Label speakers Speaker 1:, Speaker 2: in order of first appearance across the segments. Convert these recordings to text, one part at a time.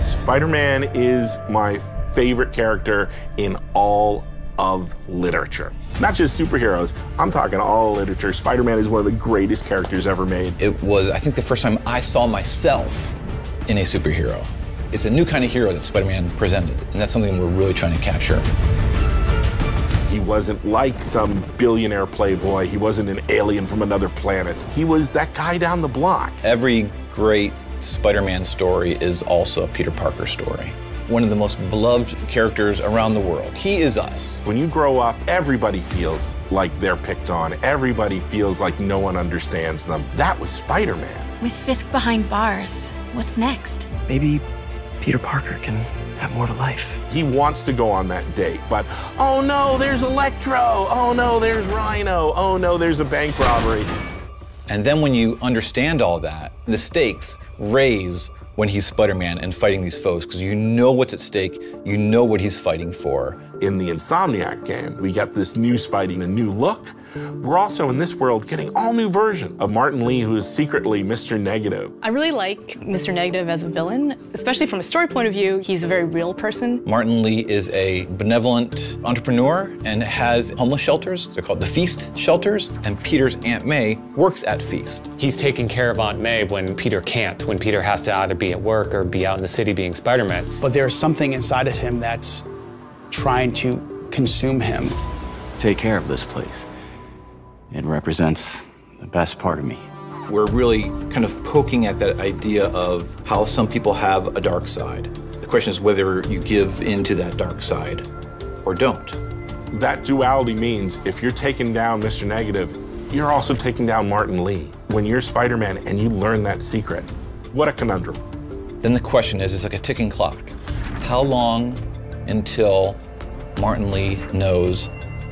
Speaker 1: Spider-Man is my favorite character in all of literature. Not just superheroes, I'm talking all literature. Spider-Man is one of the greatest characters ever made.
Speaker 2: It was, I think, the first time I saw myself in a superhero. It's a new kind of hero that Spider-Man presented, and that's something we're really trying to capture.
Speaker 1: He wasn't like some billionaire playboy. He wasn't an alien from another planet. He was that guy down the block.
Speaker 2: Every great Spider-Man story is also a Peter Parker story. One of the most beloved characters around the world. He is us.
Speaker 1: When you grow up, everybody feels like they're picked on. Everybody feels like no one understands them. That was Spider-Man.
Speaker 3: With Fisk behind bars, what's next?
Speaker 4: Maybe Peter Parker can have more of a life.
Speaker 1: He wants to go on that date, but oh no, there's Electro. Oh no, there's Rhino. Oh no, there's a bank robbery.
Speaker 2: And then when you understand all that, the stakes raise when he's Spider-Man and fighting these foes, because you know what's at stake, you know what he's fighting for.
Speaker 1: In the Insomniac game, we got this new Spidey, a new look. We're also in this world getting all new version of Martin Lee, who is secretly Mr. Negative.
Speaker 5: I really like Mr. Negative as a villain, especially from a story point of view. He's a very real person.
Speaker 2: Martin Lee is a benevolent entrepreneur and has homeless shelters. They're called the Feast shelters, and Peter's Aunt May works at Feast.
Speaker 6: He's taking care of Aunt May when Peter can't, when Peter has to either be at work or be out in the city being Spider-Man.
Speaker 7: But there's something inside of him that's trying to consume him.
Speaker 4: Take care of this place. It represents the best part of me.
Speaker 2: We're really kind of poking at that idea of how some people have a dark side. The question is whether you give into that dark side or don't.
Speaker 1: That duality means if you're taking down Mr. Negative, you're also taking down Martin Lee. When you're Spider-Man and you learn that secret, what a conundrum.
Speaker 2: Then the question is, it's like a ticking clock. How long until Martin Lee knows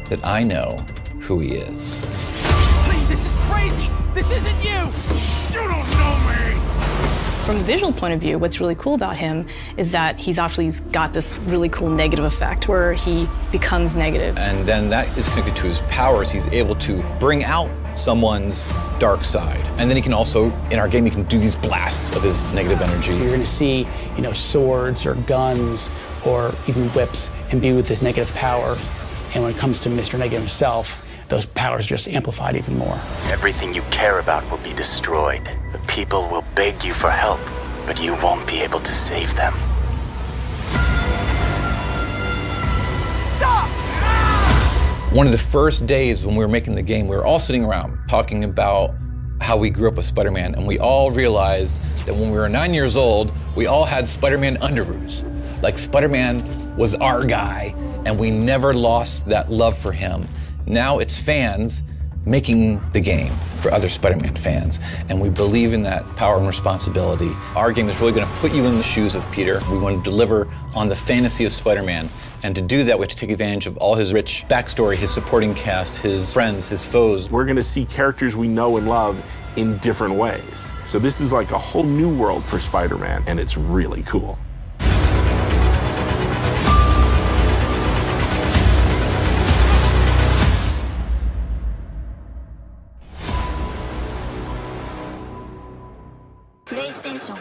Speaker 2: that I know who he is?
Speaker 8: Lee, this is crazy! This isn't you! You don't know me!
Speaker 5: From a visual point of view, what's really cool about him is that he's got this really cool negative effect where he becomes negative.
Speaker 2: And then that is connected to his powers. He's able to bring out someone's dark side. And then he can also, in our game, he can do these blasts of his negative energy.
Speaker 7: You're gonna see, swords or guns or even whips imbued with this negative power. And when it comes to Mr. Negative himself, those powers are just amplified even more.
Speaker 9: Everything you care about will be destroyed. The people will beg you for help, but you won't be able to save them.
Speaker 8: Stop!
Speaker 2: One of the first days when we were making the game, we were all sitting around talking about how we grew up with Spider-Man, and we all realized that when we were 9 years old, we all had Spider-Man underoos. Like Spider-Man was our guy, and we never lost that love for him. Now it's fans making the game for other Spider-Man fans, and we believe in that power and responsibility. Our game is really going to put you in the shoes of Peter. We want to deliver on the fantasy of Spider-Man, and to do that, we have to take advantage of all his rich backstory, his supporting cast, his friends, his foes.
Speaker 1: We're going to see characters we know and love in different ways. So this is like a whole new world for Spider-Man, and it's really cool.
Speaker 3: PlayStation